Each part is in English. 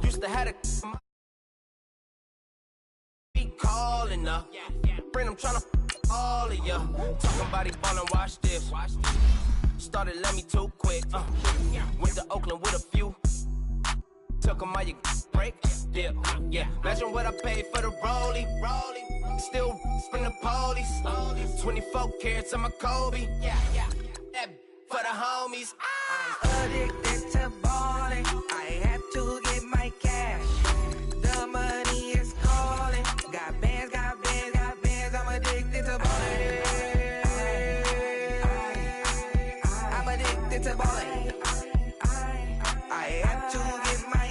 Used to have a be calling up. Friend, I'm tryna all of ya. Talking about he ballin', watch this. Started let me too quick. Went to Oakland with a few. Took 'em all you break. Yeah. Imagine what I paid for the rollie. Still spin the police. 24 carats on my Kobe. That for the homies. I'm addicted to balling. I have to get my cash. The money is calling. Got bands, got bands, got bands. I'm addicted to balling. I'm addicted to balling. I have to get my hands.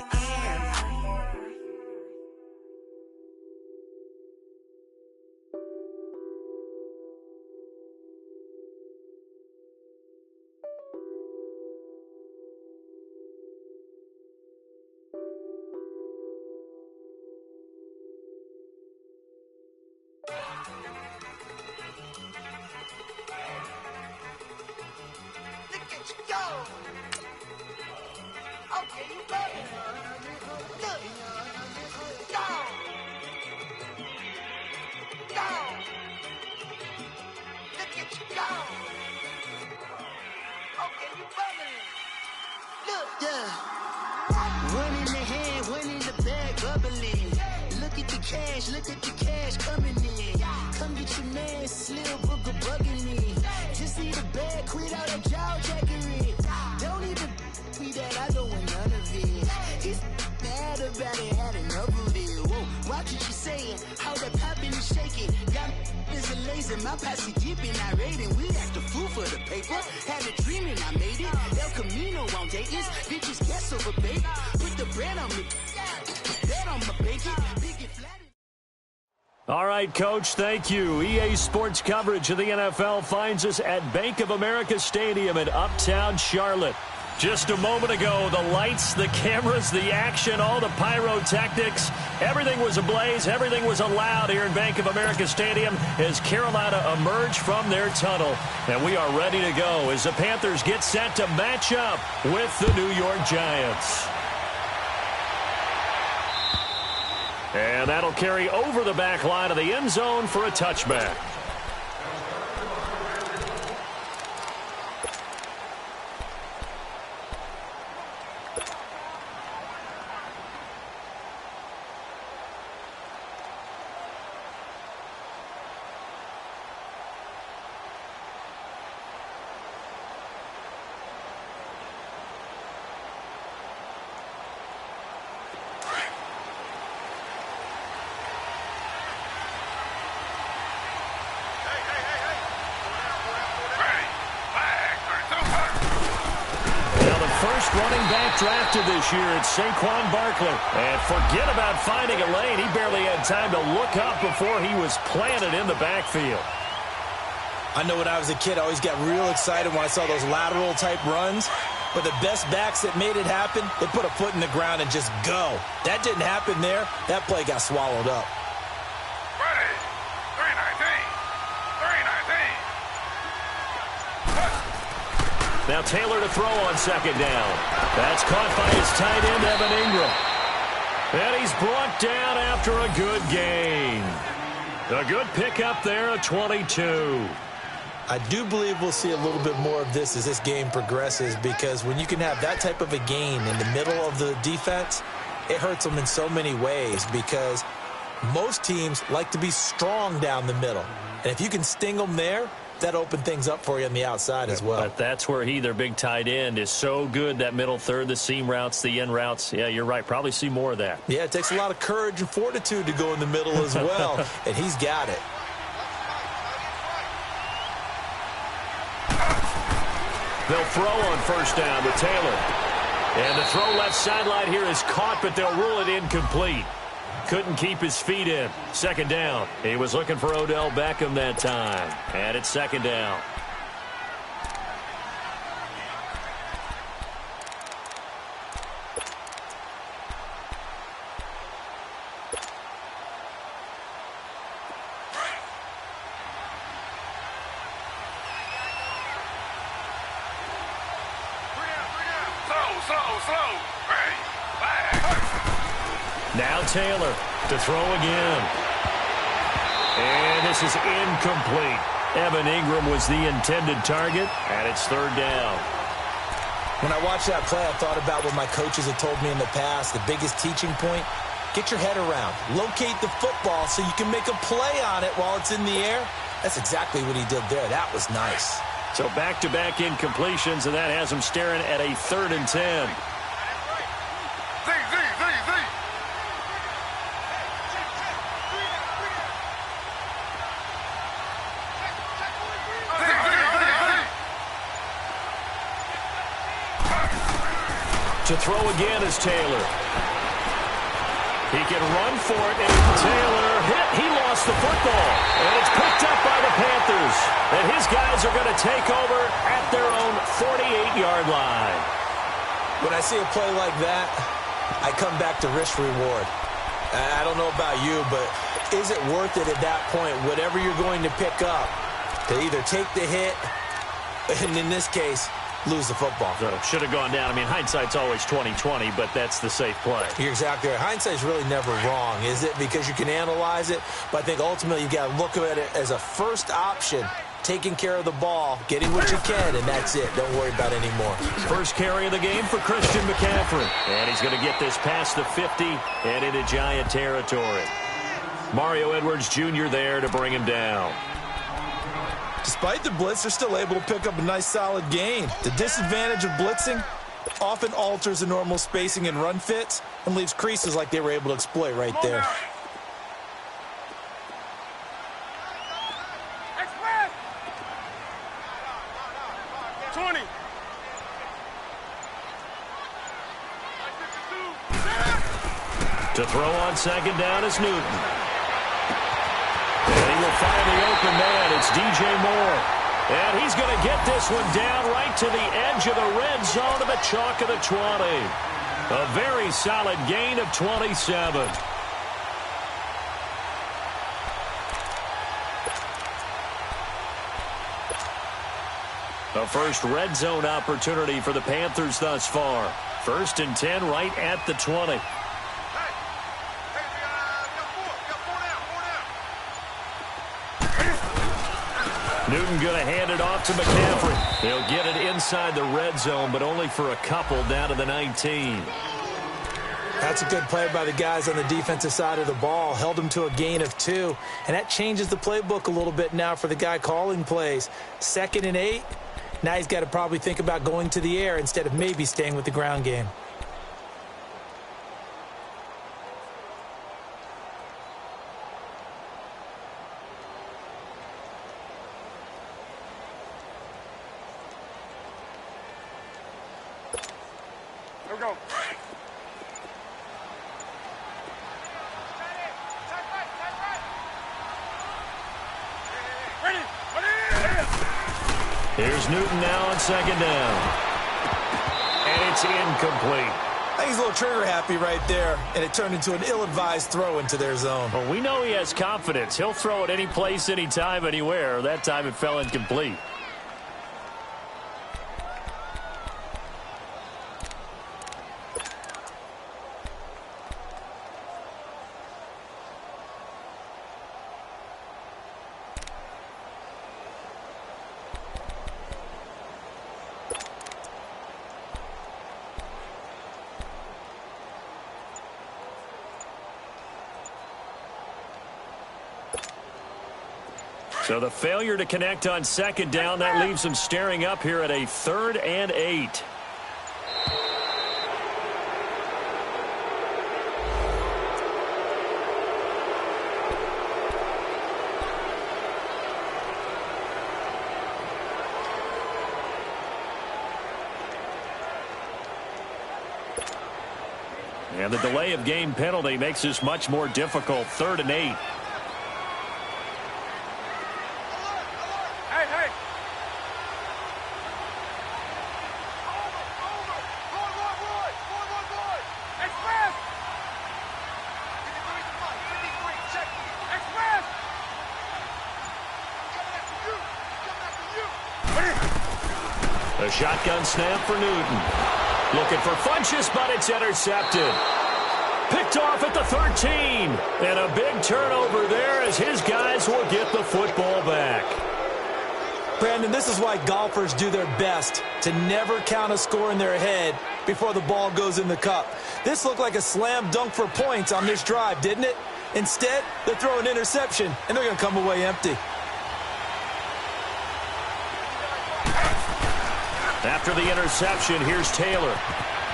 Look at you go. Okay, you better. Look. Go. Go. Look at you go. Okay, you better. Look. Yeah. One in the hand, one in the bag, bubbling. Look at the cash coming in. Come get your man, Slim Booker bugging me. Just need a bag, quit all that jaw jackery. Don't even me that I don't want none of it. He's mad about it, had enough of it. Whoa, watch what you saying, how that poppin' and shaking. Got is a laser, my posse dipping, I raiding. We act a fool for the paper. Had a dream and I made it. El Camino on Dayton's, bitches guess over baby. Put the bread on me, bet on my bacon. Big and flat. All right, Coach, thank you. EA Sports coverage of the NFL finds us at Bank of America Stadium in Uptown Charlotte. Just a moment ago, the lights, the cameras, the action, all the pyrotechnics, everything was ablaze, everything was allowed here in Bank of America Stadium as Carolina emerged from their tunnel. And we are ready to go as the Panthers get set to match up with the New York Giants. And that'll carry over the back line of the end zone for a touchback. Running back drafted this year, it's Saquon Barkley. And forget about finding a lane. He barely had time to look up before he was planted in the backfield. I know when I was a kid, I always got real excited when I saw those lateral type runs. But the best backs that made it happen, they put a foot in the ground and just go. That didn't happen there. That play got swallowed up. Ready. 319. 319. Now Taylor to throw on second down. That's caught by his tight end, Evan Ingram. And he's brought down after a good gain. A good pickup there at 22. I do believe we'll see a little bit more of this as this game progresses, because when you can have that type of a gain in the middle of the defense, it hurts them in so many ways, because most teams like to be strong down the middle. And if you can sting them there, that opened things up for you on the outside as well. But that's where their big tight end, is so good, that middle third, the seam routes, the end routes. Yeah, you're right. Probably see more of that. Yeah, it takes a lot of courage and fortitude to go in the middle as well, and he's got it. They'll throw on first down to Taylor. And the throw left sideline here is caught, but they'll rule it incomplete. Couldn't keep his feet in. Second down. He was looking for Odell Beckham that time. And it's second down. Slow. Ready. Flag. Now Taylor to throw again. And this is incomplete. Evan Ingram was the intended target, and it's third down. When I watched that play, I thought about what my coaches had told me in the past. The biggest teaching point, get your head around. Locate the football so you can make a play on it while it's in the air. That's exactly what he did there. That was nice. So back-to-back incompletions, and that has him staring at a 3rd and 10. To throw again is Taylor. He can run for it, and Taylor hit. He lost the football, and it's picked up by the Panthers. And his guys are going to take over at their own 48-yard line. When I see a play like that, I come back to risk-reward. I don't know about you, but is it worth it at that point, whatever you're going to pick up, to either take the hit, and in this case, lose the football? So should have gone down. I mean, hindsight's always 20/20, but that's the safe play. You're exactly right. Hindsight's really never wrong, is it? Because you can analyze it, but I think ultimately you've got to look at it as a first option, taking care of the ball, getting what you can, and that's it. Don't worry about it anymore. First carry of the game for Christian McCaffrey. And he's going to get this past the 50 and into Giant territory. Mario Edwards Jr. there to bring him down. Despite the blitz, they're still able to pick up a nice solid gain. The disadvantage of blitzing often alters the normal spacing and run fits and leaves creases like they were able to exploit right there. Express! 20. To throw on second down is Newton. And he will find the open man. It's DJ Moore. And he's going to get this one down right to the edge of the red zone to the chalk of the 20. A very solid gain of 27. A first red zone opportunity for the Panthers thus far. 1st and 10 right at the 20. Newton going to hand it off to McCaffrey. He'll get it inside the red zone, but only for a couple down to the 19. That's a good play by the guys on the defensive side of the ball. Held them to a gain of 2. And that changes the playbook a little bit now for the guy calling plays. 2nd and 8. Now he's got to probably think about going to the air instead of maybe staying with the ground game. Here we go. Here's Newton now on second down. And it's incomplete. I think he's a little trigger happy right there, and it turned into an ill-advised throw into their zone. Well, we know he has confidence. He'll throw it any place, anytime, anywhere. That time it fell incomplete. So the failure to connect on second down, that leaves them staring up here at a 3rd and 8. And the delay of game penalty makes this much more difficult. 3rd and 8. A shotgun snap for Newton. Looking for Funchess, but it's intercepted. Picked picked off at the 13. And a big turnover there as his guys will get the football back. Brandon, this is why golfers do their best to never count a score in their head before the ball goes in the cup. This looked like a slam dunk for points on this drive, didn't it? Instead, they throw an interception, and they're going to come away empty. After the interception, here's Taylor.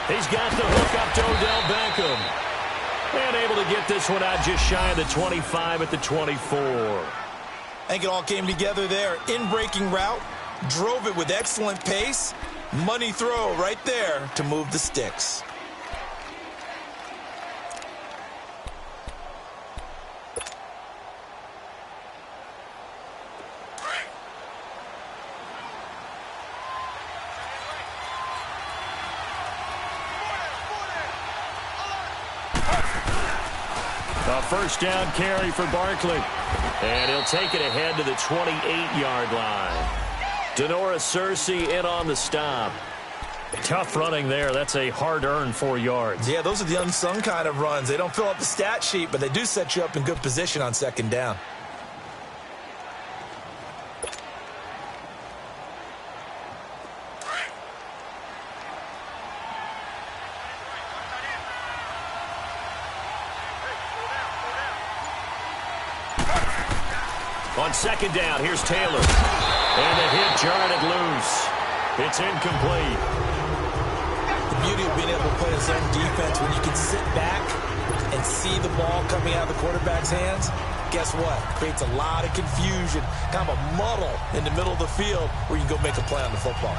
He's got the hook up to Odell Beckham. And able to get this one out just shy of the 25 at the 24. I think it all came together there. In-breaking route, drove it with excellent pace. Money throw right there to move the sticks. A first down carry for Barkley. And he'll take it ahead to the 28-yard line. Denora Cersei in on the stop. Tough running there. That's a hard-earned 4 yards. Yeah, those are the unsung kind of runs. They don't fill up the stat sheet, but they do set you up in good position on second down. On second down, here's Taylor. And the hit jarred it loose. It's incomplete. The beauty of being able to play a zone defense when you can sit back and see the ball coming out of the quarterback's hands, guess what? Creates a lot of confusion, kind of a muddle in the middle of the field where you can go make a play on the football.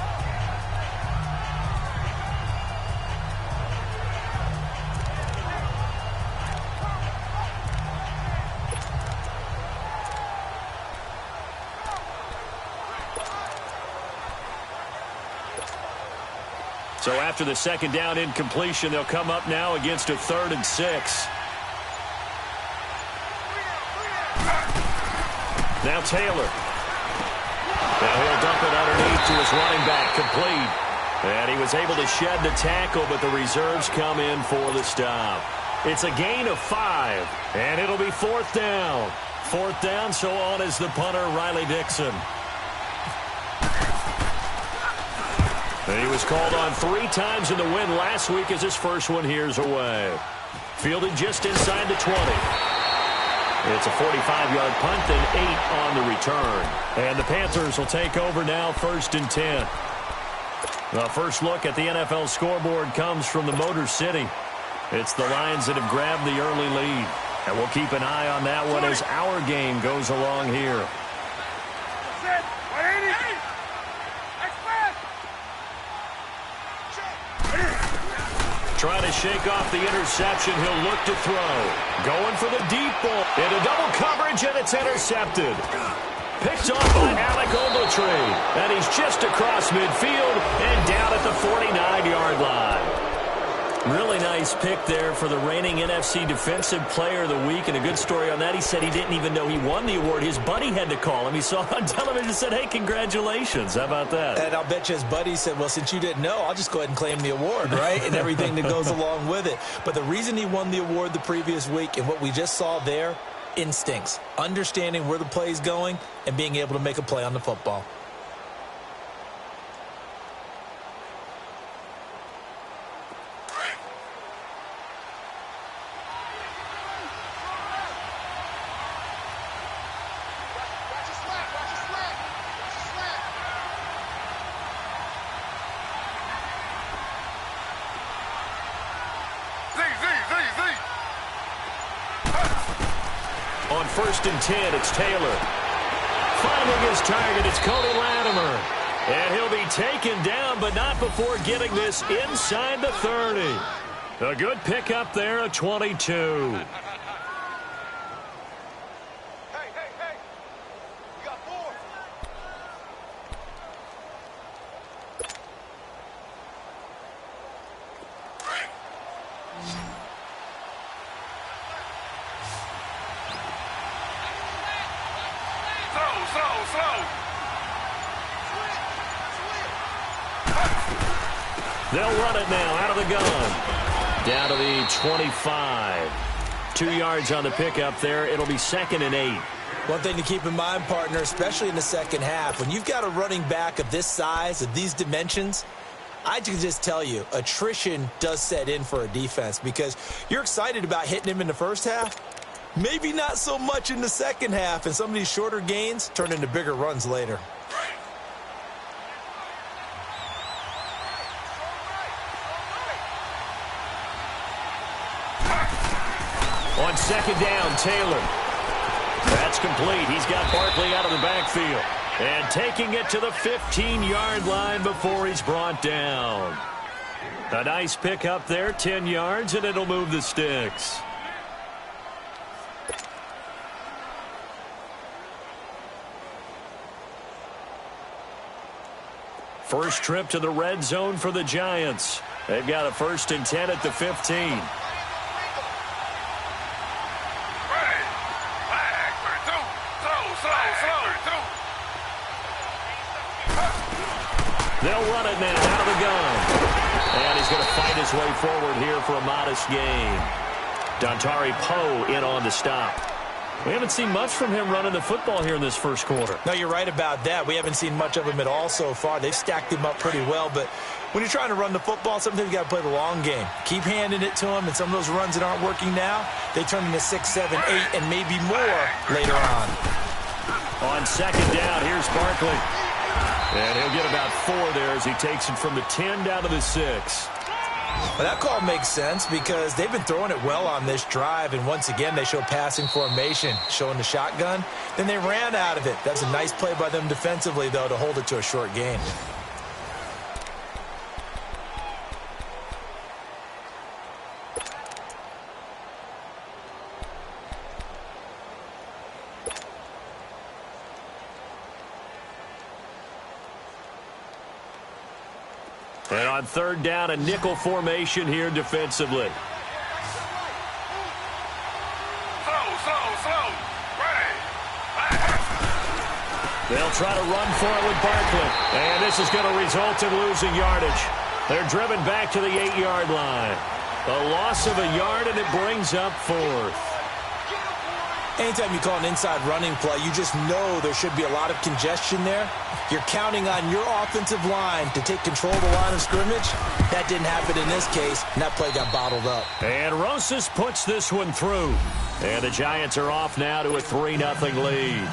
So after the second down incompletion, they'll come up now against a 3rd and 6. Now Taylor. Now he'll dump it underneath to his running back, complete. And he was able to shed the tackle, but the reserves come in for the stop. It's a gain of 5, and it'll be 4th down. 4th down, so on is the punter, Riley Dixon. And he was called on 3 times in the win last week as his first one here's away. Fielded just inside the 20. It's a 45-yard punt, then 8 on the return. And the Panthers will take over now, 1st and 10. The first look at the NFL scoreboard comes from the Motor City. It's the Lions that have grabbed the early lead. And we'll keep an eye on that one as our game goes along here. Trying to shake off the interception. He'll look to throw. Going for the deep ball. Into double coverage, and it's intercepted. Picked off by Alec Ogletree. And he's just across midfield and down at the 49-yard line. Really nice pick there for the reigning NFC Defensive Player of the Week. And a good story on that. He said he didn't even know he won the award. His buddy had to call him. He saw it on television and said, hey, congratulations. How about that? And I'll bet you his buddy said, well, since you didn't know, I'll just go ahead and claim the award, right? And everything that goes along with it. But the reason he won the award the previous week and what we just saw there, instincts. Understanding where the play is going and being able to make a play on the football. On 1st and 10, it's Taylor. Finding his target, it's Cody Latimer. And he'll be taken down, but not before getting this inside the 30. A good pickup there, a 22. They'll run it now out of the gun. Down to the 25. 2 yards on the pickup there. It'll be 2nd and 8. One thing to keep in mind, partner, especially in the second half, when you've got a running back of this size, of these dimensions, I can just tell you, attrition does set in for a defense because you're excited about hitting him in the first half. Maybe not so much in the second half, and some of these shorter gains turn into bigger runs later. On 2nd down, Taylor. That's complete. He's got Barkley out of the backfield. And taking it to the 15-yard line before he's brought down. A nice pick up there, 10 yards, and it'll move the sticks. First trip to the red zone for the Giants. They've got a 1st and 10 at the 15. They'll run it now out of the gun. And he's going to fight his way forward here for a modest gain. Dontari Poe in on the stop. We haven't seen much from him running the football here in this first quarter. No, you're right about that. We haven't seen much of him at all so far. They've stacked him up pretty well, but when you're trying to run the football, sometimes you got to play the long game. Keep handing it to him, and some of those runs that aren't working now, they turn into 6, 7, 8, and maybe more later on. On 2nd down, here's Barkley. And he'll get about 4 there as he takes it from the 10 down to the 6. Well, that call makes sense because they've been throwing it well on this drive, and once again they show passing formation, showing the shotgun. Then they ran out of it. That's a nice play by them defensively, though, to hold it to a short gain. And on 3rd down, a nickel formation here defensively. Slow. Ready. They'll try to run for it with Barkley. And this is going to result in losing yardage. They're driven back to the 8-yard line. A loss of a yard, and it brings up 4th. Anytime you call an inside running play, you just know there should be a lot of congestion there. You're counting on your offensive line to take control of the line of scrimmage. That didn't happen in this case, and that play got bottled up. And Rosas puts this one through. And the Giants are off now to a 3-0 lead.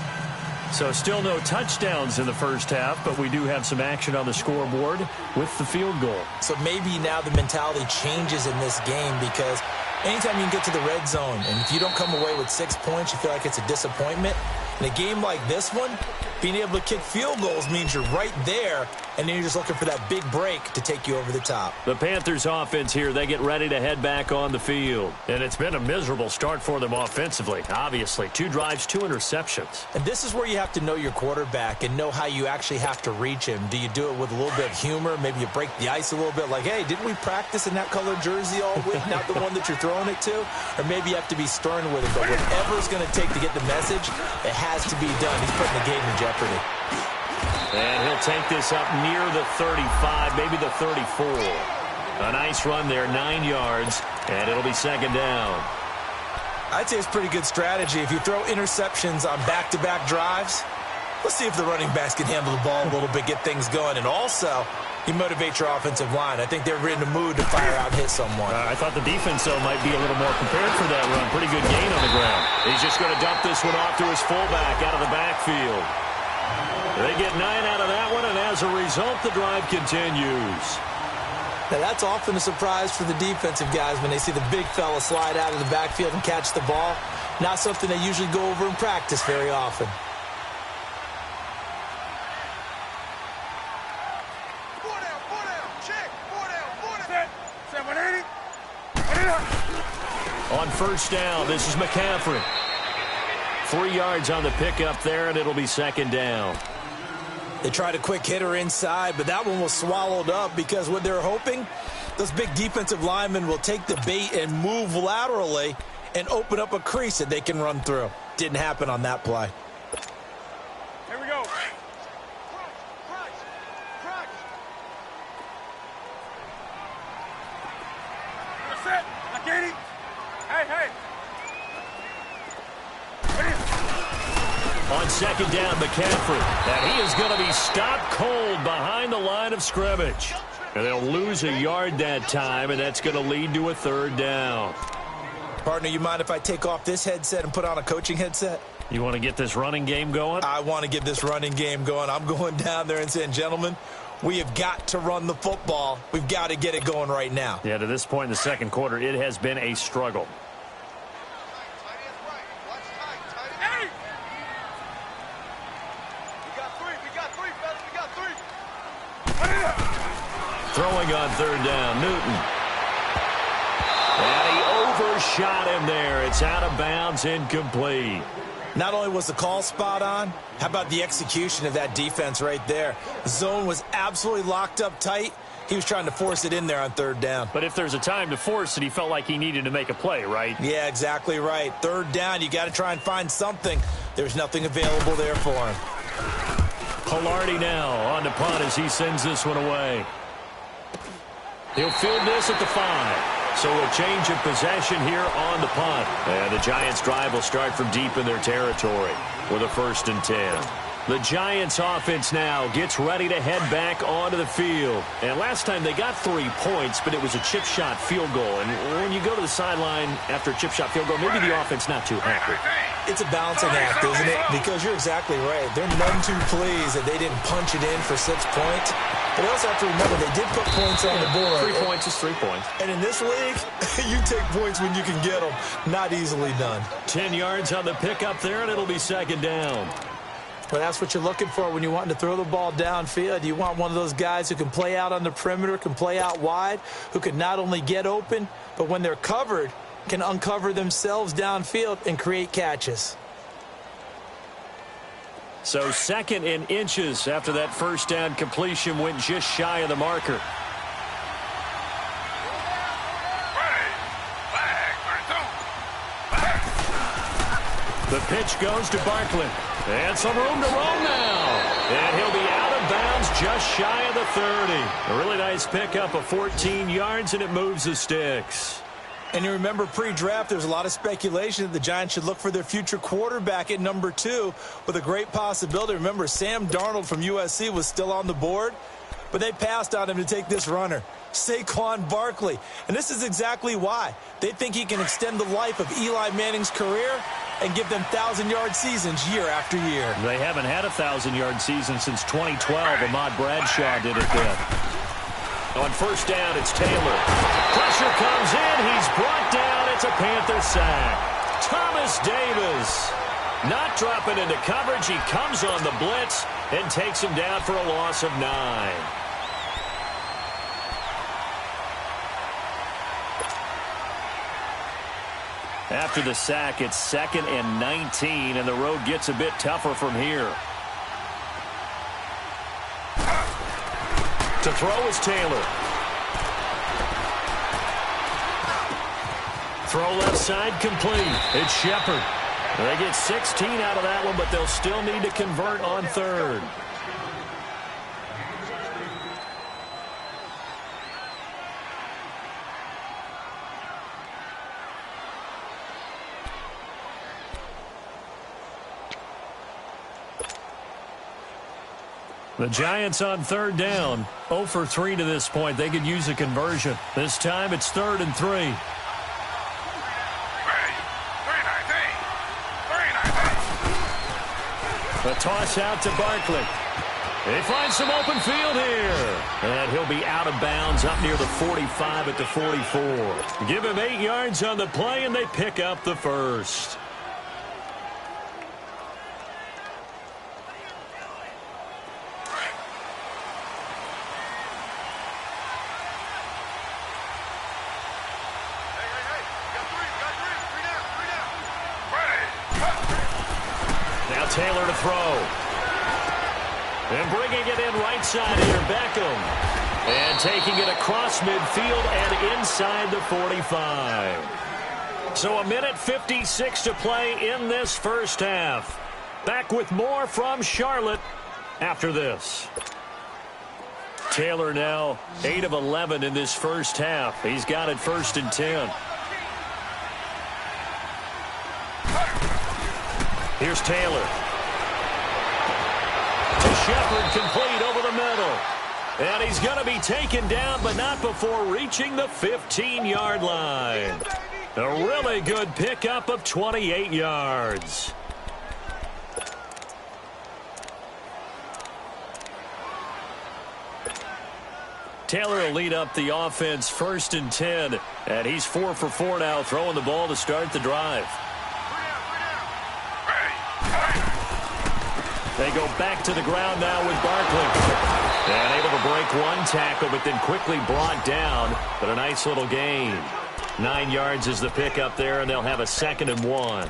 So still no touchdowns in the first half, but we do have some action on the scoreboard with the field goal. So maybe now the mentality changes in this game because anytime you can get to the red zone, and if you don't come away with 6 points, you feel like it's a disappointment. In a game like this one, being able to kick field goals means you're right there, and then you're just looking for that big break to take you over the top. The Panthers offense here, they get ready to head back on the field. And it's been a miserable start for them offensively, obviously. 2 drives, 2 interceptions. And this is where you have to know your quarterback and know how you actually have to reach him. Do you do it with a little bit of humor? Maybe you break the ice a little bit like, hey, didn't we practice in that colored jersey all week, not the one that you're throwing it to? Or maybe you have to be stern with it. But whatever it's going to take to get the message, it has to be done. He's putting the game in jeopardy. And he'll take this up near the 35, maybe the 34. A nice run there, 9 yards, and it'll be 2nd down. I'd say it's pretty good strategy. If you throw interceptions on back-to-back drives, let's see if the running backs can handle the ball a little bit, get things going. And also, you motivate your offensive line. I think they're in the mood to fire out and hit someone. I thought the defense, though, might be a little more prepared for that run. Pretty good gain on the ground. He's just going to dump this one off to his fullback out of the backfield. They get 9 out of that one, and as a result, the drive continues. Now, that's often a surprise for the defensive guys when they see the big fella slide out of the backfield and catch the ball. Not something they usually go over in practice very often. On 1st down, this is McCaffrey. 3 yards on the pickup there, and it'll be 2nd down. They tried a quick hitter inside, but that one was swallowed up because what they're hoping, those big defensive linemen will take the bait and move laterally and open up a crease that they can run through. Didn't happen on that play. Here we go. Set. On second down, McCaffrey. And he is going to be stopped cold behind the line of scrimmage. And they'll lose a yard that time, and that's going to lead to a third down. Partner, you mind if I take off this headset and put on a coaching headset? You want to get this running game going? I want to get this running game going. I'm going down there and saying, gentlemen, we have got to run the football. We've got to get it going right now. Yeah, to this point in the second quarter, it has been a struggle. Throwing on third down, Newton. And he overshot him there. It's out of bounds, incomplete. Not only was the call spot on, how about the execution of that defense right there? The zone was absolutely locked up tight. He was trying to force it in there on third down. But if there's a time to force it, he felt like he needed to make a play, right? Yeah, exactly right. Third down, you got to try and find something. There's nothing available there for him. Polardi now on the punt as he sends this one away. He'll field this at the 5. So a change of possession here on the punt. And the Giants' drive will start from deep in their territory with a 1st and 10. The Giants' offense now gets ready to head back onto the field. And last time they got 3 points, but it was a chip shot field goal. And when you go to the sideline after a chip shot field goal, maybe the offense not too happy. It's a balancing act, isn't it? Because you're exactly right. They're none too pleased that they didn't punch it in for 6 points. But they also have to remember they did put points on the board. 3 points is 3 points. And in this league, you take points when you can get them. Not easily done. 10 yards on the pickup there, and it'll be second down. Well, that's what you're looking for when you want to throw the ball downfield. You want one of those guys who can play out on the perimeter, can play out wide, who can not only get open, but when they're covered, can uncover themselves downfield and create catches. So 2nd and inches after that first down completion went just shy of the marker. The pitch goes to Barkley. And some room to roam now. And he'll be out of bounds just shy of the 30. A really nice pickup of 14 yards, and it moves the sticks. And you remember pre-draft, there's a lot of speculation that the Giants should look for their future quarterback at number 2 with a great possibility. Remember, Sam Darnold from USC was still on the board, but they passed on him to take this runner, Saquon Barkley. And this is exactly why. They think he can extend the life of Eli Manning's career and give them 1,000-yard seasons year after year. They haven't had a 1,000-yard season since 2012. Ahmad Bradshaw did it then. On first down, it's Taylor. Pressure comes in. He's brought down. It's a Panther sack. Thomas Davis not dropping into coverage. He comes on the blitz and takes him down for a loss of 9. After the sack, it's 2nd and 19, and the road gets a bit tougher from here. To throw is Taylor. Throw left side complete. It's Shepard. They get 16 out of that one, but they'll still need to convert on 3rd. The Giants on 3rd down, 0 for 3 to this point. They could use a conversion. This time it's 3rd and 3. A toss out to Barkley. He finds some open field here. And he'll be out of bounds up near the 45 at the 44. Give him 8 yards on the play, and they pick up the 1st. Taylor to throw. And bringing it in right side here, Beckham. And taking it across midfield and inside the 45. So 1:56 to play in this first half. Back with more from Charlotte after this. Taylor now 8 of 11 in this first half. He's got it 1st and 10. Here's Taylor. Shepard complete over the middle. And he's going to be taken down, but not before reaching the 15-yard line. A really good pickup of 28 yards. Taylor will lead up the offense 1st and 10. And he's 4 for 4 now, throwing the ball to start the drive. They go back to the ground now with Barkley. And able to break one tackle, but then quickly brought down. But a nice little gain. 9 yards is the pickup there, and they'll have a 2nd and 1.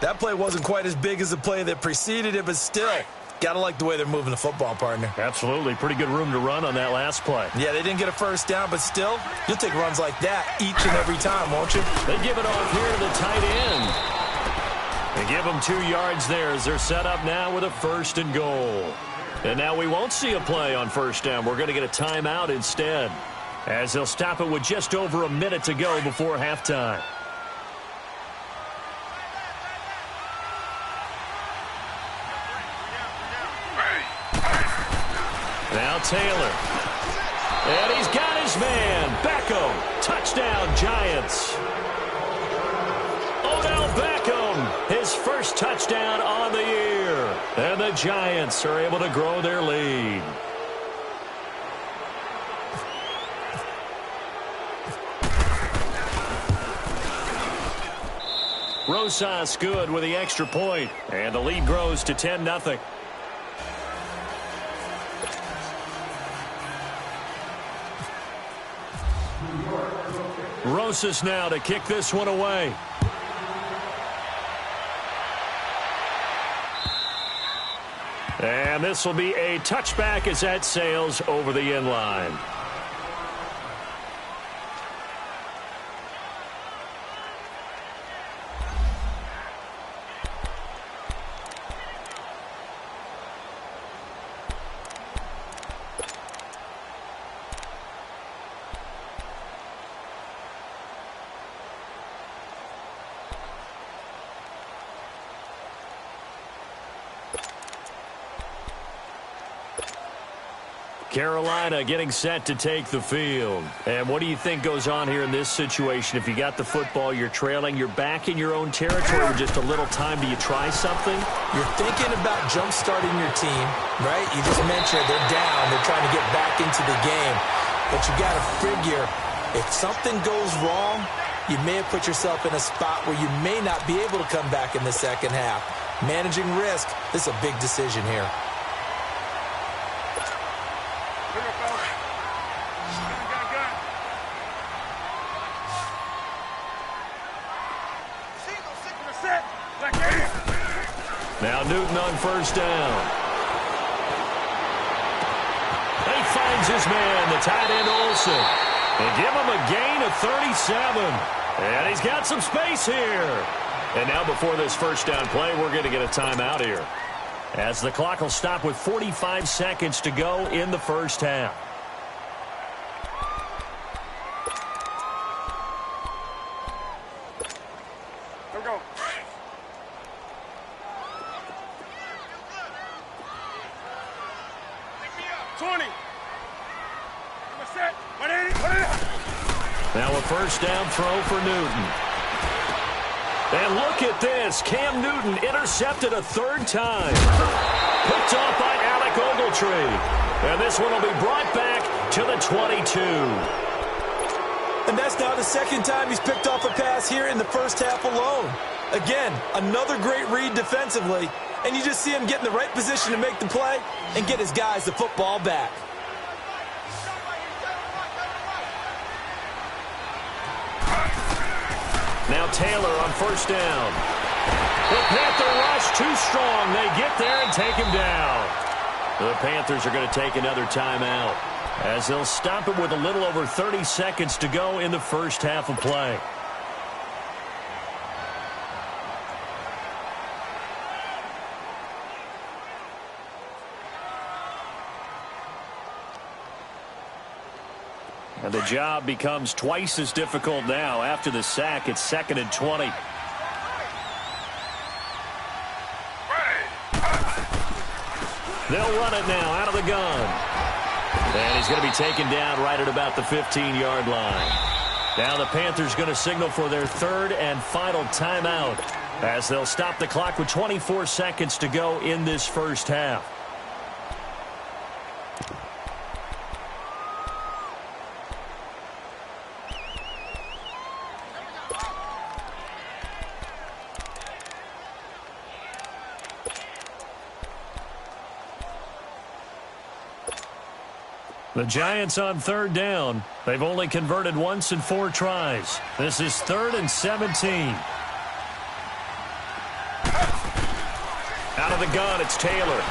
That play wasn't quite as big as the play that preceded it, but still, gotta like the way they're moving the football, partner. Absolutely. Pretty good room to run on that last play. Yeah, they didn't get a first down, but still, you'll take runs like that each and every time, won't you? They give it off here to the tight end. They give them 2 yards there as they're set up now with a 1st and goal. And now we won't see a play on 1st down. We're going to get a timeout instead, as they'll stop it with just over a minute to go before halftime. Now Taylor. And he's got his man. Beckham. Touchdown, Giants. Odell Beckham, his first touchdown on the year. And the Giants are able to grow their lead. Rosas good with the extra point. And the lead grows to 10-0. Rosas now to kick this one away. And this will be a touchback as that sails over the end line. Carolina getting set to take the field. And what do you think goes on here in this situation? If you got the football, you're trailing, you're back in your own territory with just a little time. Do you try something? You're thinking about jump-starting your team, right? You just mentioned they're down. They're trying to get back into the game. But you got to figure, if something goes wrong, you may have put yourself in a spot where you may not be able to come back in the second half. Managing risk, this is a big decision here. Now Newton on 1st down. He finds his man, the tight end Olsen. They give him a gain of 37. And he's got some space here. And now before this 1st down play, we're going to get a timeout here, as the clock will stop with 45 seconds to go in the 1st half. Here we go. Now a 1st down throw for Newton. And look at this. Cam Newton intercepted a 3rd time. Picked off by Alec Ogletree. And this one will be brought back to the 22. And that's now the 2nd time he's picked off a pass here in the 1st half alone. Again, another great read defensively. And you just see him get in the right position to make the play and get his guys the football back. Now Taylor on 1st down. The Panther rush too strong. They get there and take him down. The Panthers are going to take another timeout, as they'll stop it with a little over 30 seconds to go in the 1st half of play. And the job becomes twice as difficult now. After the sack, it's 2nd and 20. They'll run it now out of the gun. And he's going to be taken down right at about the 15-yard line. Now the Panthers going to signal for their third and final timeout as they'll stop the clock with 24 seconds to go in this first half. The Giants on third down. They've only converted once in 4 tries. This is 3rd and 17. Out of the gun, it's Taylor.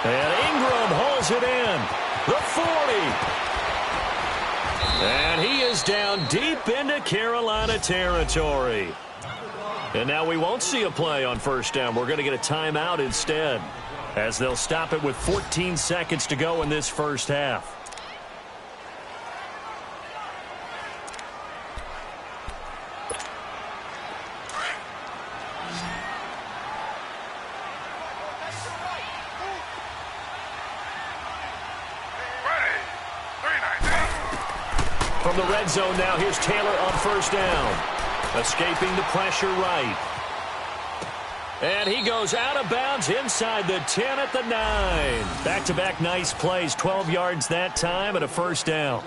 And Ingram hauls it in. The 40. And he is down deep into Carolina territory. And now we won't see a play on first down. We're going to get a timeout instead, as they'll stop it with 14 seconds to go in this first half. From the red zone now, here's Taylor on first down. Escaping the pressure right. And he goes out of bounds inside the 10 at the 9. Back-to-back nice plays, 12 yards that time and a first down.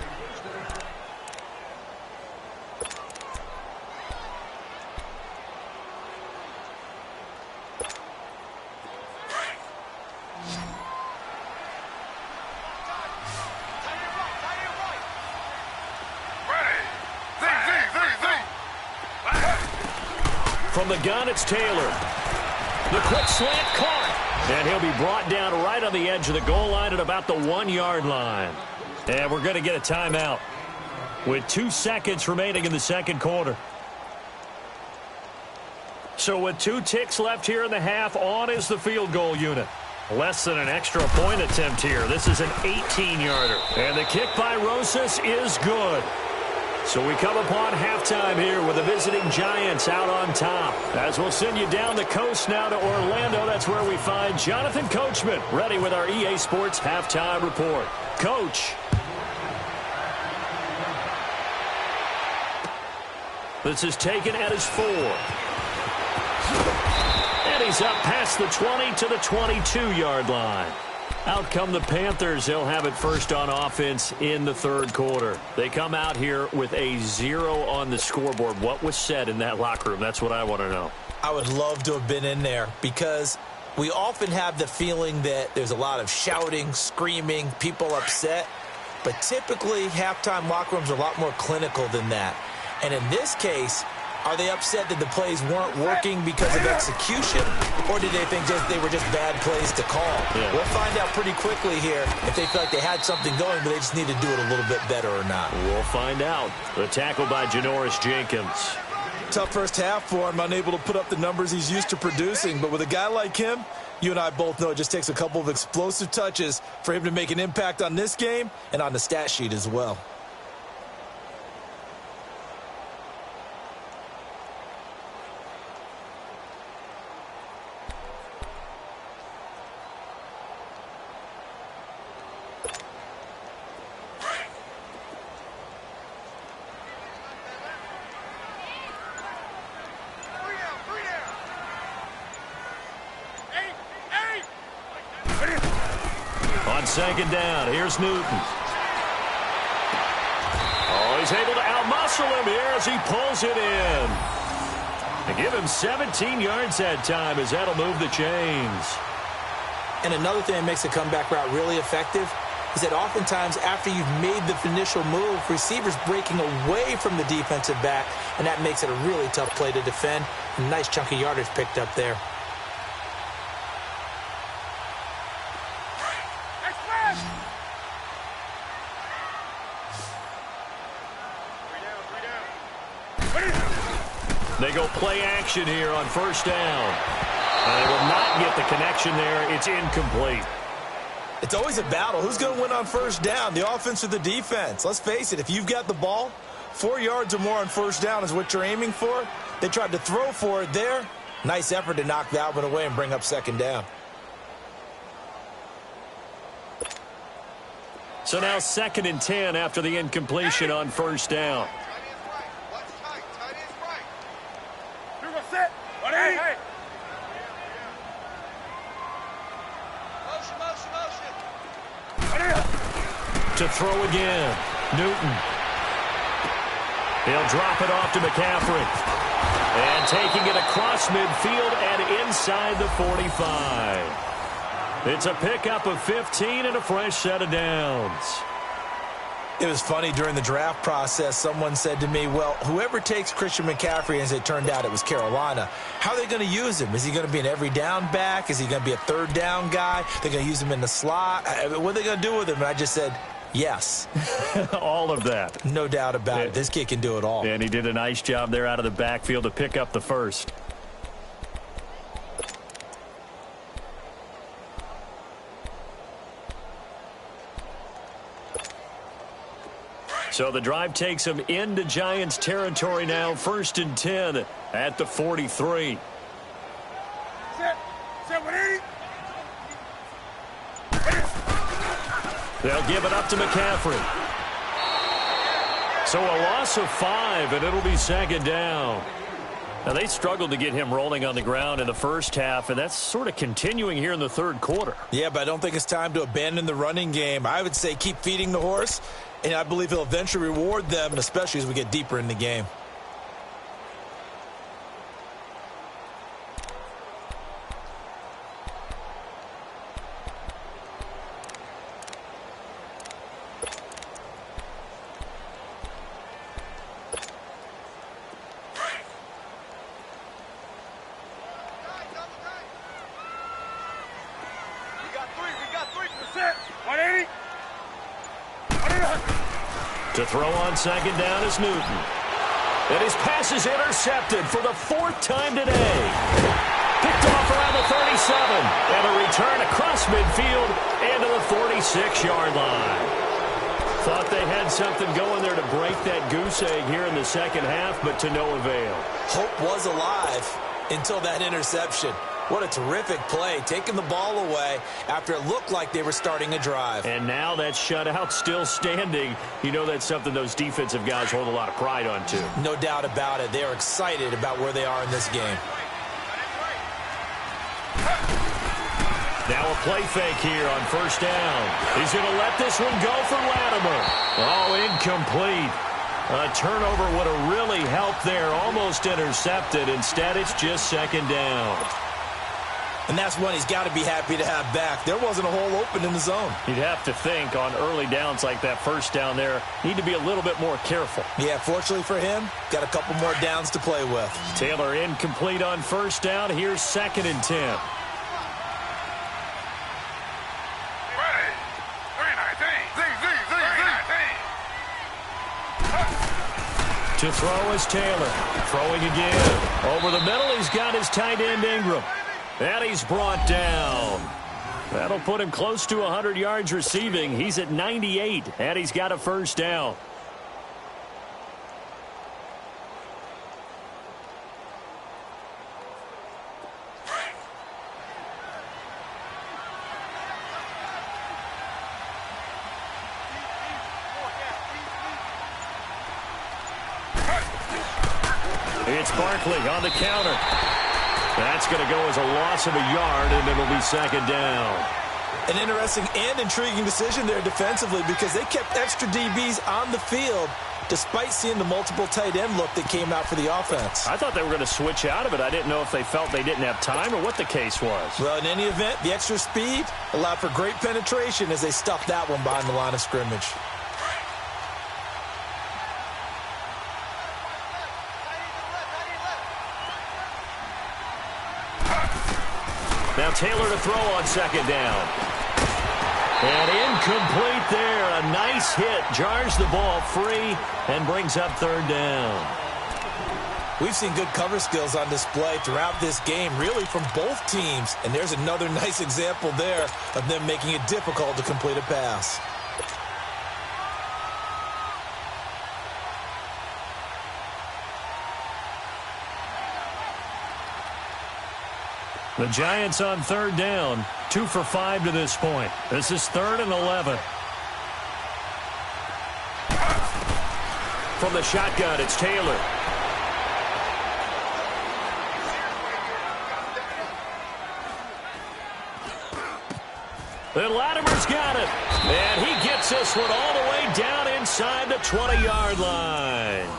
From the gun, it's Taylor. The quick slant caught. And he'll be brought down right on the edge of the goal line at about the 1-yard line. And we're going to get a timeout with 2 seconds remaining in the second quarter. So with 2 ticks left here in the half, on is the field goal unit. Less than an extra point attempt here. This is an 18-yarder. And the kick by Rosas is good. So we come upon halftime here with the visiting Giants out on top. As we'll send you down the coast now to Orlando, that's where we find Jonathan Coachman, ready with our EA Sports halftime report. Coach. This is taken at his 4. And he's up past the 20 to the 22-yard line. Out come the Panthers. They'll have it first on offense in the third quarter. They come out here with a 0 on the scoreboard. What was said in that locker room? That's what I want to know. I would love to have been in there, because we often have the feeling that there's a lot of shouting, screaming, people upset. But typically, halftime locker rooms are a lot more clinical than that. And in this case, are they upset that the plays weren't working because of execution, or did they think they were just bad plays to call? Yeah. We'll find out pretty quickly here if they feel like they had something going, but they just need to do it a little bit better or not. We'll find out. The tackle by Janoris Jenkins. Tough first half for him, unable to put up the numbers he's used to producing. But with a guy like him, you and I both know it just takes a couple of explosive touches for him to make an impact on this game and on the stat sheet as well. Second down. Here's Newton. Oh, he's able to outmuscle him here as he pulls it in. And give him 17 yards that time, as that'll move the chains. And another thing that makes a comeback route really effective is that oftentimes after you've made the initial move, receivers breaking away from the defensive back, and that makes it a really tough play to defend. A nice chunk of yardage picked up there. They go play action here on first down. And they will not get the connection there. It's incomplete. It's always a battle. Who's going to win on first down, the offense or the defense? Let's face it, if you've got the ball, 4 yards or more on first down is what you're aiming for. They tried to throw for it there. Nice effort to knock that one away and bring up second down. So now 2nd and 10 after the incompletion on first down. To throw again, Newton. He'll drop it off to McCaffrey. And taking it across midfield and inside the 45. It's a pickup of 15 and a fresh set of downs. It was funny during the draft process. Someone said to me, well, whoever takes Christian McCaffrey, as it turned out it was Carolina, how are they going to use him? Is he going to be an every down back? Is he going to be a third down guy? They're going to use him in the slot? What are they going to do with him? And I just said, yes. All of that. No doubt about it. This kid can do it all. And he did a nice job there out of the backfield to pick up the first. So the drive takes him into Giants territory now. 1st and 10 at the 43. They'll give it up to McCaffrey. So a loss of 5, and it'll be 2nd down. Now, they struggled to get him rolling on the ground in the first half, and that's sort of continuing here in the 3rd quarter. Yeah, but I don't think it's time to abandon the running game. I would say keep feeding the horse, and I believe he'll eventually reward them, and especially as we get deeper in the game. To throw on 2nd down is Newton. And his pass is intercepted for the 4th time today. Picked off around the 37. And a return across midfield into the 46-yard line. Thought they had something going there to break that goose egg here in the 2nd half, but to no avail. Hope was alive until that interception. What a terrific play, taking the ball away after it looked like they were starting a drive. And now that shutout still standing. You know that's something those defensive guys hold a lot of pride on, too. No doubt about it. They are excited about where they are in this game. Now a play fake here on 1st down. He's going to let this one go for Latimer. Oh, incomplete. A turnover would have really helped there. Almost intercepted. Instead, it's just 2nd down. And that's one he's got to be happy to have back. There wasn't a hole open in the zone. You'd have to think on early downs like that 1st down there, need to be a little bit more careful. Yeah, fortunately for him, got a couple more downs to play with. Taylor incomplete on 1st down. Here's 2nd and 10. To throw is Taylor. Throwing again. Over the middle, he's got his tight end Ingram. And he's brought down. That'll put him close to 100 yards receiving. He's at 98, and he's got a 1st down. It's Barkley on the counter. That's going to go as a loss of a yard, and it'll be 2nd down. An interesting and intriguing decision there defensively because they kept extra DBs on the field despite seeing the multiple tight end look that came out for the offense. I thought they were going to switch out of it. I didn't know if they felt they didn't have time or what the case was. Well, in any event, the extra speed allowed for great penetration as they stuffed that one behind the line of scrimmage. Now Taylor to throw on 2nd down. And incomplete there. A nice hit. Jars the ball free and brings up 3rd down. We've seen good cover skills on display throughout this game, really from both teams. And there's another nice example there of them making it difficult to complete a pass. The Giants on 3rd down, 2 for 5 to this point. This is 3rd and 11. From the shotgun, it's Taylor. And Latimer's got it. And he gets this one all the way down inside the 20-yard line.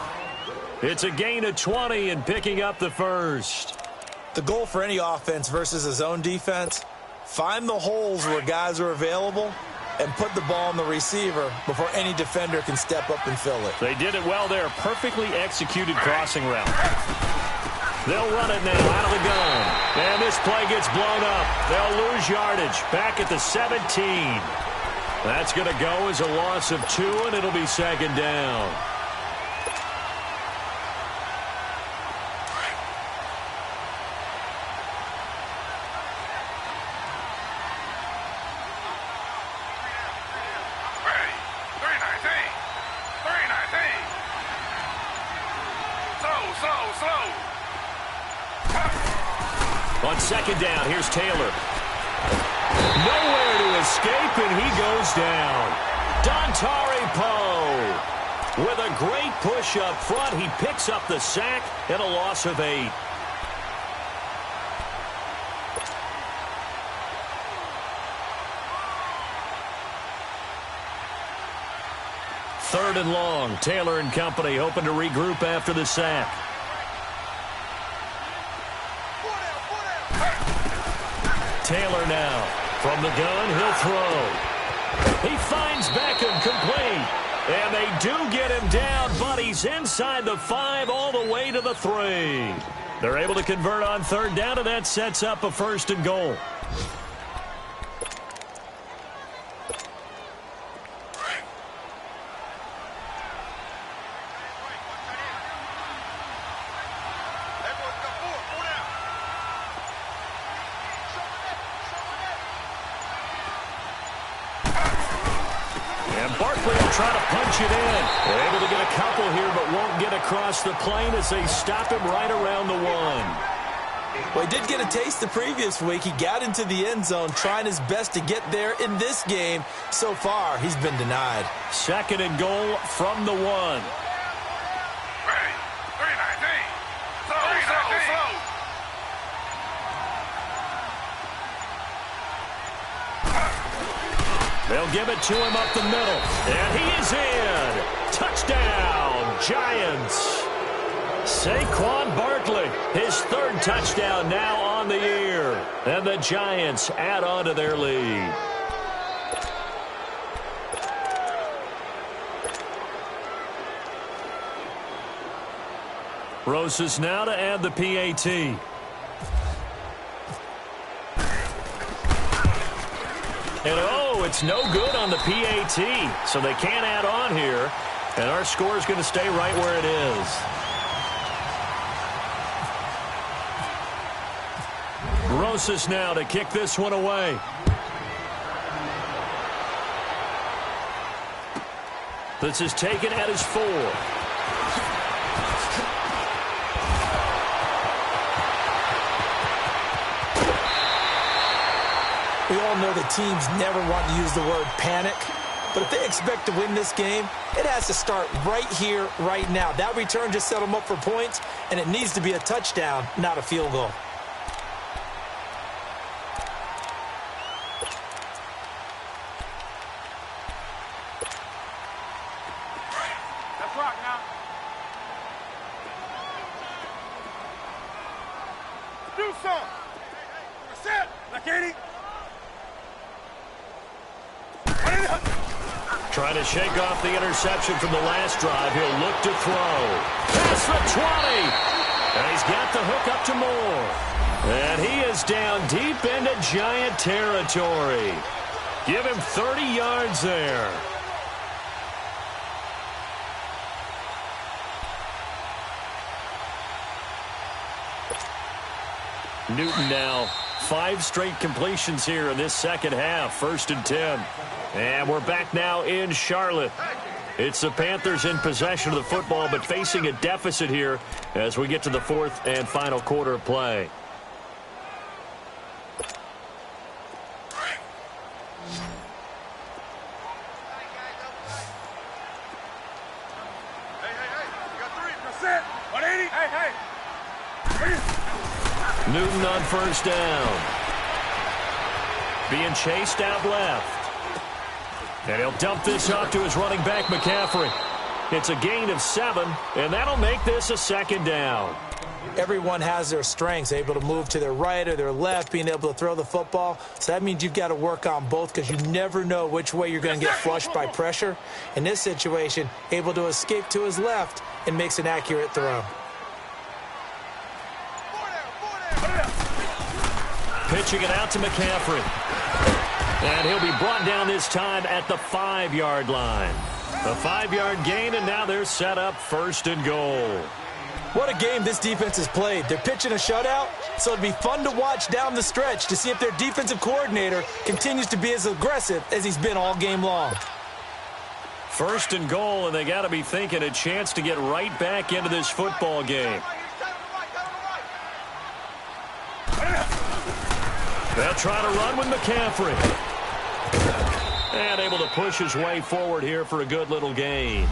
It's a gain of 20 and picking up the first. The goal for any offense versus a zone defense, find the holes where guys are available and put the ball on the receiver before any defender can step up and fill it. They did it well there. Perfectly executed crossing route. They'll run it now out of the gun. And this play gets blown up. They'll lose yardage back at the 17. That's going to go as a loss of 2, and it'll be second down. On second down, here's Taylor. Nowhere to escape, and he goes down. Dontari Poe with a great push up front. He picks up the sack and a loss of 8. Third and long. Taylor and company hoping to regroup after the sack. Taylor now. From the gun, he'll throw. He finds Beckham complete. And they do get him down, but he's inside the 5 all the way to the 3. They're able to convert on third down, and that sets up a first and goal. Try to punch it in. They're able to get a couple here, but won't get across the plane as they stop him right around the 1. Well, he did get a taste the previous week. He got into the end zone trying his best to get there in this game. So far, he's been denied. Second and goal from the 1. Ready. 319. Slow. They'll give it to him up the middle. And he is in. Touchdown, Giants. Saquon Barkley, his 3rd touchdown now on the year. And the Giants add on to their lead. Rosas now to add the PAT. And it's no good on the PAT, so they can't add on here. And our score is going to stay right where it is. Rosas now to kick this one away. This is taken at his 4. We all know that teams never want to use the word panic, but if they expect to win this game, it has to start right here, right now. That return just set them up for points, and it needs to be a touchdown, not a field goal. Let's rock now. Do something. Set. Like 80. Trying to shake off the interception from the last drive. He'll look to throw. Past the 20. And he's got the hook up to Moore. And he is down deep into Giant territory. Give him 30 yards there. Newton now. 5 straight completions here in this second half. 1st and 10. And we're back now in Charlotte. It's the Panthers in possession of the football, but facing a deficit here as we get to the 4th and final quarter of play. Hey. Newton on first down. Being chased out left. And he'll dump this off to his running back, McCaffrey. It's a gain of 7, and that'll make this a second down. Everyone has their strengths, able to move to their right or their left, being able to throw the football. So that means you've got to work on both because you never know which way you're going to get flushed by pressure. In this situation, able to escape to his left and makes an accurate throw. Pitching it out to McCaffrey. And he'll be brought down this time at the 5-yard line. A 5-yard gain, and now they're set up 1st and goal. What a game this defense has played. They're pitching a shutout, so it'd be fun to watch down the stretch to see if their defensive coordinator continues to be as aggressive as he's been all game long. 1st and goal, and they got to be thinking a chance to get right back into this football game. They'll try to run with McCaffrey. And able to push his way forward here for a good little gain.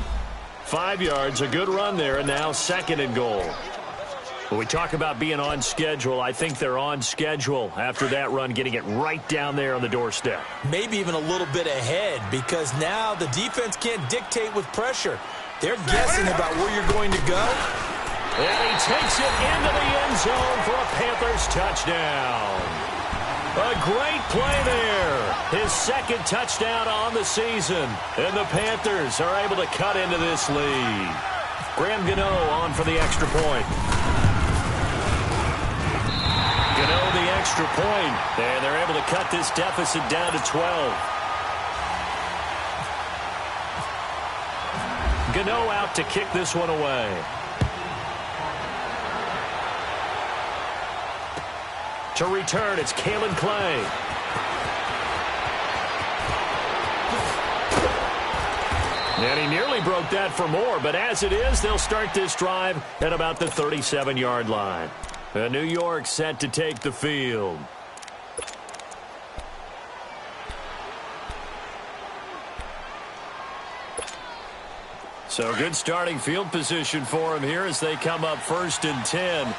5 yards, a good run there, and now 2nd and goal. When we talk about being on schedule, I think they're on schedule after that run, getting it right down there on the doorstep. Maybe even a little bit ahead because now the defense can't dictate with pressure. They're guessing about where you're going to go. And he takes it into the end zone for a Panthers touchdown. A great play there. His 2nd touchdown on the season. And the Panthers are able to cut into this lead. Graham Gano on for the extra point. Gano the extra point. And they're able to cut this deficit down to 12. Gano out to kick this one away. To return, it's Kalen Clay. And he nearly broke that for more, but as it is, they'll start this drive at about the 37-yard line. New York set to take the field. So good starting field position for him here as they come up 1st and 10.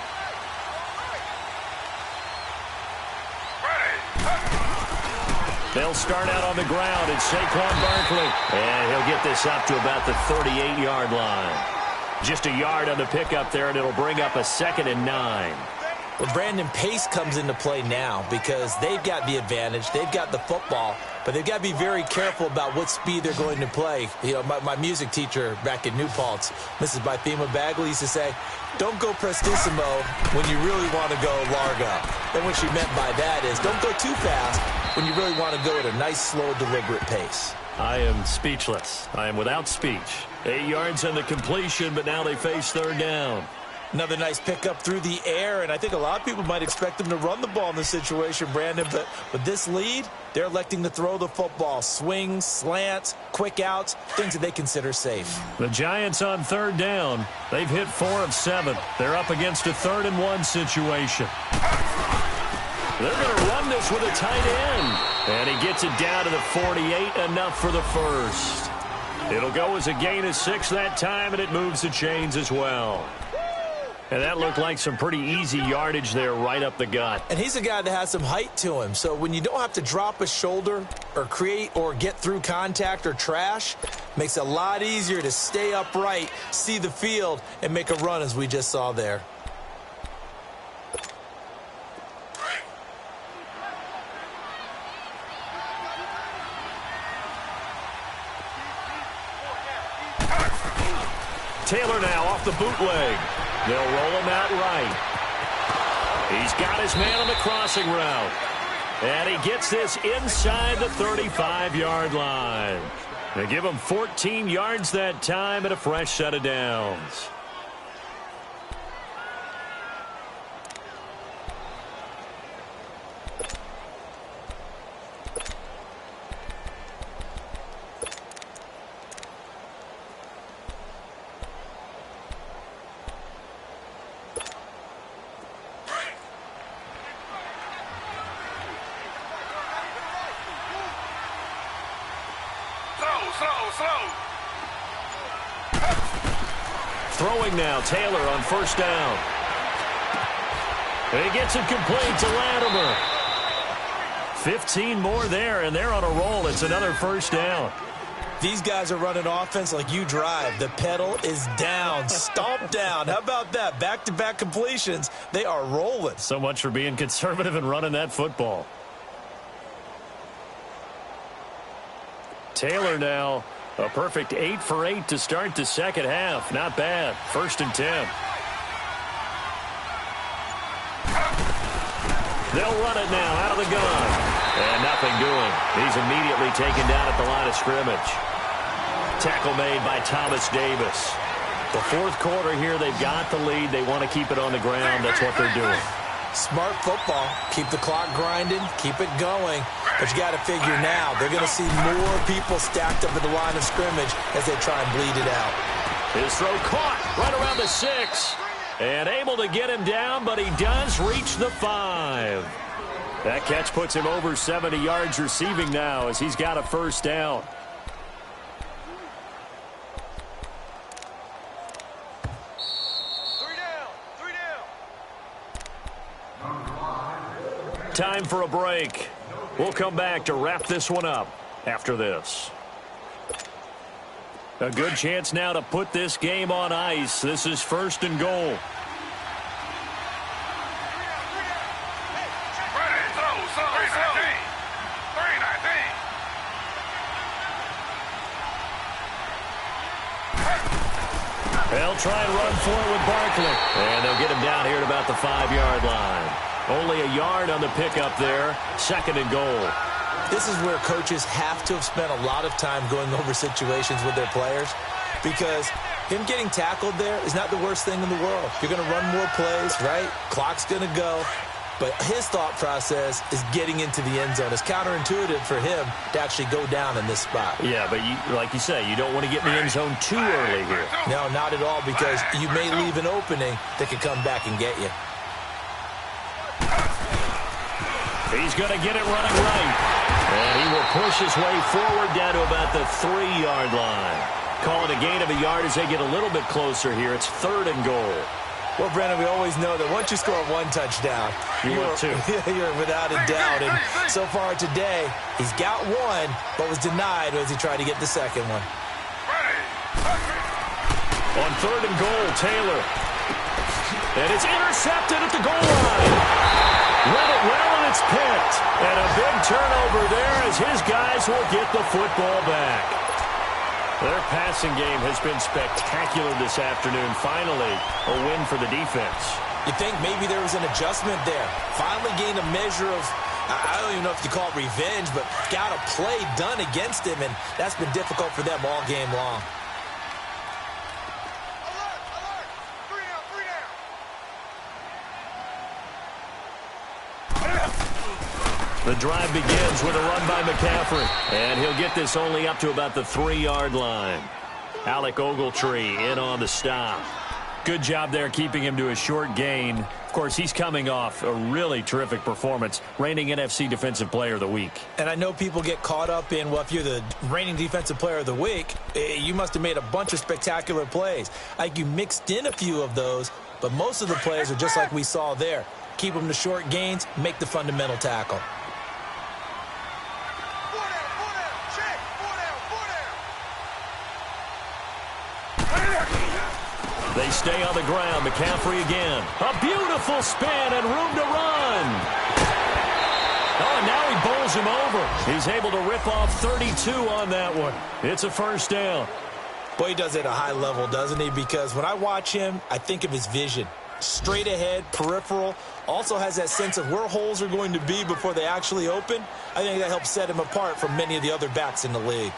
They'll start out on the ground. It's Saquon Barkley. And he'll get this up to about the 38-yard line. Just a yard on the pickup there, and it'll bring up a 2nd and 9. Well, Brandon, pace comes into play now because they've got the advantage. They've got the football, but they've got to be very careful about what speed they're going to play. You know, my music teacher back in New Paltz, Mrs. Bythema Bagley, used to say, don't go prestissimo when you really want to go largo. And what she meant by that is don't go too fast when you really want to go at a nice, slow, deliberate pace. I am speechless. I am without speech. 8 yards on the completion, but now they face 3rd down. Another nice pickup through the air, and I think a lot of people might expect them to run the ball in this situation, Brandon, but with this lead, they're electing to throw the football. Swings, slants, quick outs, things that they consider safe. The Giants on 3rd down. They've hit 4 of 7. They're up against a 3rd and 1 situation. They're going to run this with a tight end. And he gets it down to the 48, enough for the 1st. It'll go as a gain of 6 that time, and it moves the chains as well. And that looked like some pretty easy yardage there right up the gut. And he's a guy that has some height to him. So when you don't have to drop a shoulder or create or get through contact or trash, makes it a lot easier to stay upright, see the field, and make a run as we just saw there. Taylor now off the bootleg. They'll roll him out right. He's got his man on the crossing route. And he gets this inside the 35-yard line. They give him 14 yards that time and a fresh set of downs. Throwing now, Taylor on 1st down. He gets it complete to Latimer. 15 more there, and they're on a roll. It's another first down. These guys are running offense like you drive. The pedal is down, stomp down. How about that? Back-to-back completions. They are rolling. So much for being conservative and running that football. Taylor now, a perfect 8 for 8 to start the second half. Not bad. 1st and 10. They'll run it now out of the gun. And nothing doing. He's immediately taken down at the line of scrimmage. Tackle made by Thomas Davis. The fourth quarter here, they've got the lead. They want to keep it on the ground. That's what they're doing. Smart football. Keep the clock grinding. Keep it going. But you got to figure now, they're going to see more people stacked up at the line of scrimmage as they try and bleed it out. His throw caught right around the 6. And able to get him down, but he does reach the 5. That catch puts him over 70 yards receiving now as he's got a first down. Time for a break. We'll come back to wrap this one up after this. A good chance now to put this game on ice. This is 1st and goal. They'll try and run for it with Barkley. And they'll get him down here at about the 5-yard line. Only a yard on the pickup there. 2nd and goal. This is where coaches have to have spent a lot of time going over situations with their players, because him getting tackled there is not the worst thing in the world. You're going to run more plays, right? Clock's going to go. But his thought process is getting into the end zone. It's counterintuitive for him to actually go down in this spot. Yeah, but like you say, you don't want to get in the end zone too early here. No, not at all, because you may leave an opening that could come back and get you. He's going to get it running right. And he will push his way forward down to about the 3-yard line. Call it a gain of a yard as they get a little bit closer here. It's 3rd and goal. Well, Brandon, we always know that once you score one touchdown, you're without a doubt. And so far today, he's got one, but was denied as he tried to get the second one. On 3rd and goal, Taylor. And it's intercepted at the goal line. Read it well, and it's picked. And a big turnover there as his guys will get the football back. Their passing game has been spectacular this afternoon. Finally, a win for the defense. You think maybe there was an adjustment there. Finally gained a measure of, I don't even know if you call it revenge, but got a play done against him, and that's been difficult for them all game long. The drive begins with a run by McCaffrey. And he'll get this only up to about the 3-yard line. Alec Ogletree in on the stop. Good job there keeping him to a short gain. Of course, he's coming off a really terrific performance, reigning NFC Defensive Player of the Week. And I know people get caught up in, well, if you're the reigning Defensive Player of the Week, you must have made a bunch of spectacular plays. Like, you mixed in a few of those, but most of the plays are just like we saw there. Keep them to short gains, make the fundamental tackle. They stay on the ground. McCaffrey again. A beautiful spin and room to run. Oh, and now he bowls him over. He's able to rip off 32 on that one. It's a first down. Boy, he does it at a high level, doesn't he? Because when I watch him, I think of his vision. Straight ahead, peripheral. Also has that sense of where holes are going to be before they actually open. I think that helps set him apart from many of the other backs in the league.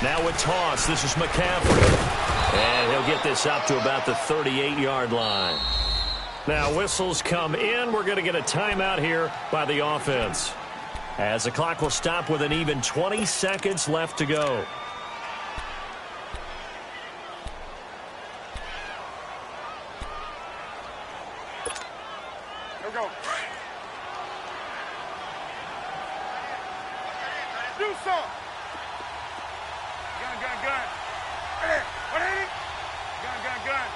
Now with toss, this is McCaffrey. And he'll get this up to about the 38-yard line. Now whistles come in. We're going to get a timeout here by the offense, as the clock will stop with an even 20 seconds left to go. Here we go. Do something. Gun. Hey, what hit it? Gun. gun.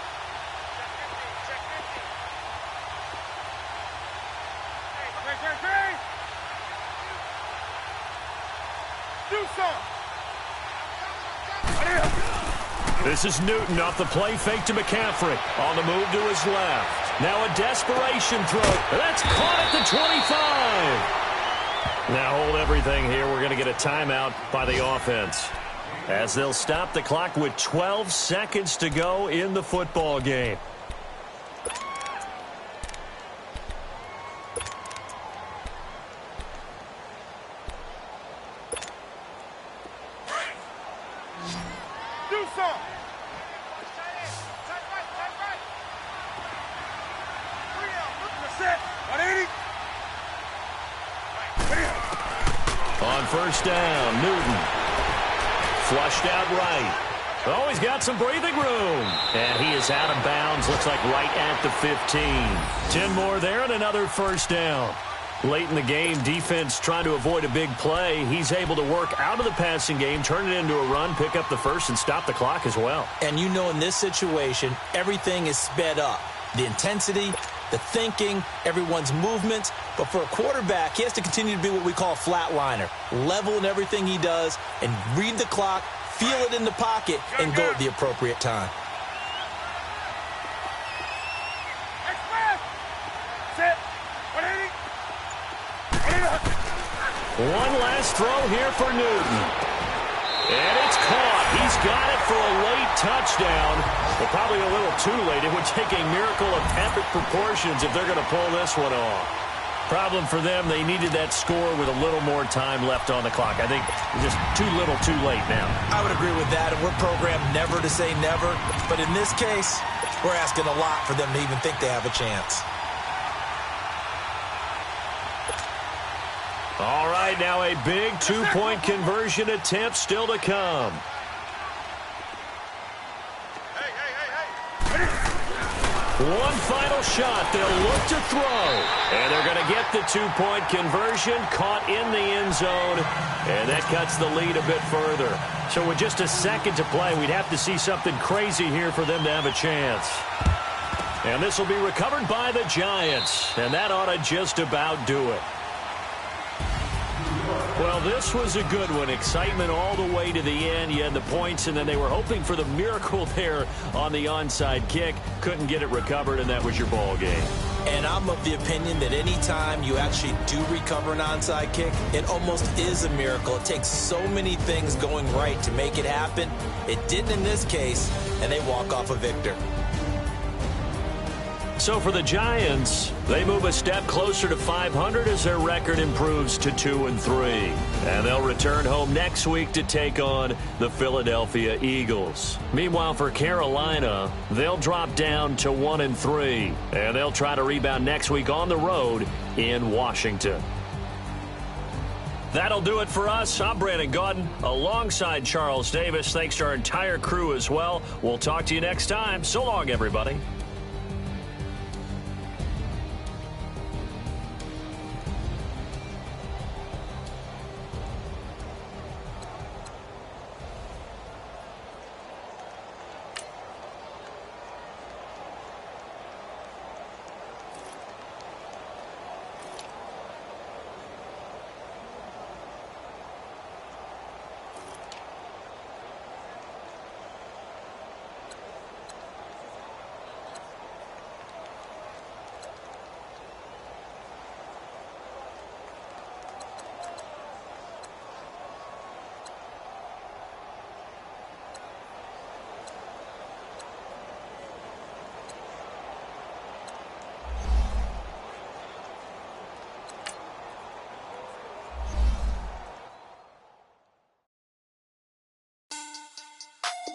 Hey. Do something. This is Newton off the play fake to McCaffrey. On the move to his left. Now a desperation throw. That's caught at the 25. Now hold everything here. We're going to get a timeout by the offense, as they'll stop the clock with 12 seconds to go in the football game. Do something. On first down, Newton. Flushed out right. Oh, he's got some breathing room. And he is out of bounds. Looks like right at the 15. 10 more there and another first down. Late in the game, defense trying to avoid a big play. He's able to work out of the passing game, turn it into a run, pick up the first, and stop the clock as well. And you know, in this situation, everything is sped up. The intensity, the thinking, everyone's movements. But for a quarterback, he has to continue to be what we call a flatliner. Level in everything he does and read the clock, feel it in the pocket, and go at the appropriate time. One last throw here for Newton. And it's caught. He's got it for a late touchdown. But probably a little too late. It would take a miracle of epic proportions if they're going to pull this one off. Problem for them, they needed that score with a little more time left on the clock. I think just too little too late now. I would agree with that, and we're programmed never to say never. But in this case, we're asking a lot for them to even think they have a chance. All right, now a big two-point conversion attempt still to come. One final shot. They'll look to throw. And they're going to get the two-point conversion, caught in the end zone. And that cuts the lead a bit further. So with just a second to play, we'd have to see something crazy here for them to have a chance. And this will be recovered by the Giants. And that ought to just about do it. Well, this was a good one. Excitement all the way to the end. You had the points, and then they were hoping for the miracle there on the onside kick. Couldn't get it recovered, and that was your ball game. And I'm of the opinion that any time you actually do recover an onside kick, it almost is a miracle. It takes so many things going right to make it happen. It didn't in this case, and they walk off a victor. So for the Giants, they move a step closer to 500 as their record improves to 2-3. And they'll return home next week to take on the Philadelphia Eagles. Meanwhile, for Carolina, they'll drop down to 1-3. And they'll try to rebound next week on the road in Washington. That'll do it for us. I'm Brandon Gaudin alongside Charles Davis. Thanks to our entire crew as well. We'll talk to you next time. So long, everybody.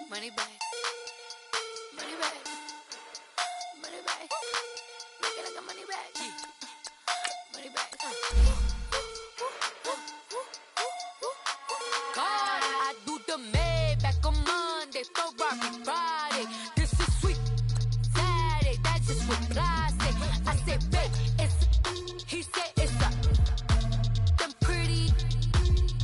Money back. Money back. Money back. Make it like a money back. Money back. God, I do the Maybach on Monday, Ferrari Friday. This is sweet Saturday. That's just what I say. I said, babe, it's. He said it's a. Them pretty.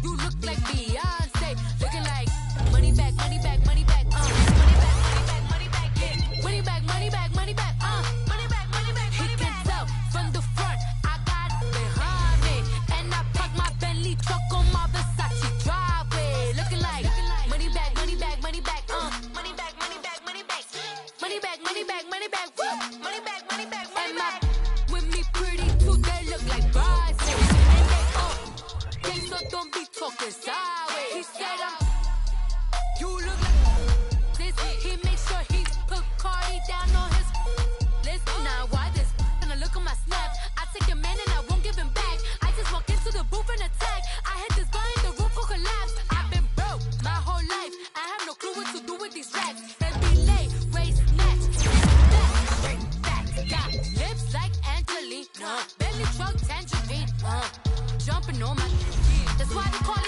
You look like Beyonce. Looking like money back, money back, money back. Money back, money back, money back, yeah. popping on my. That's why they call it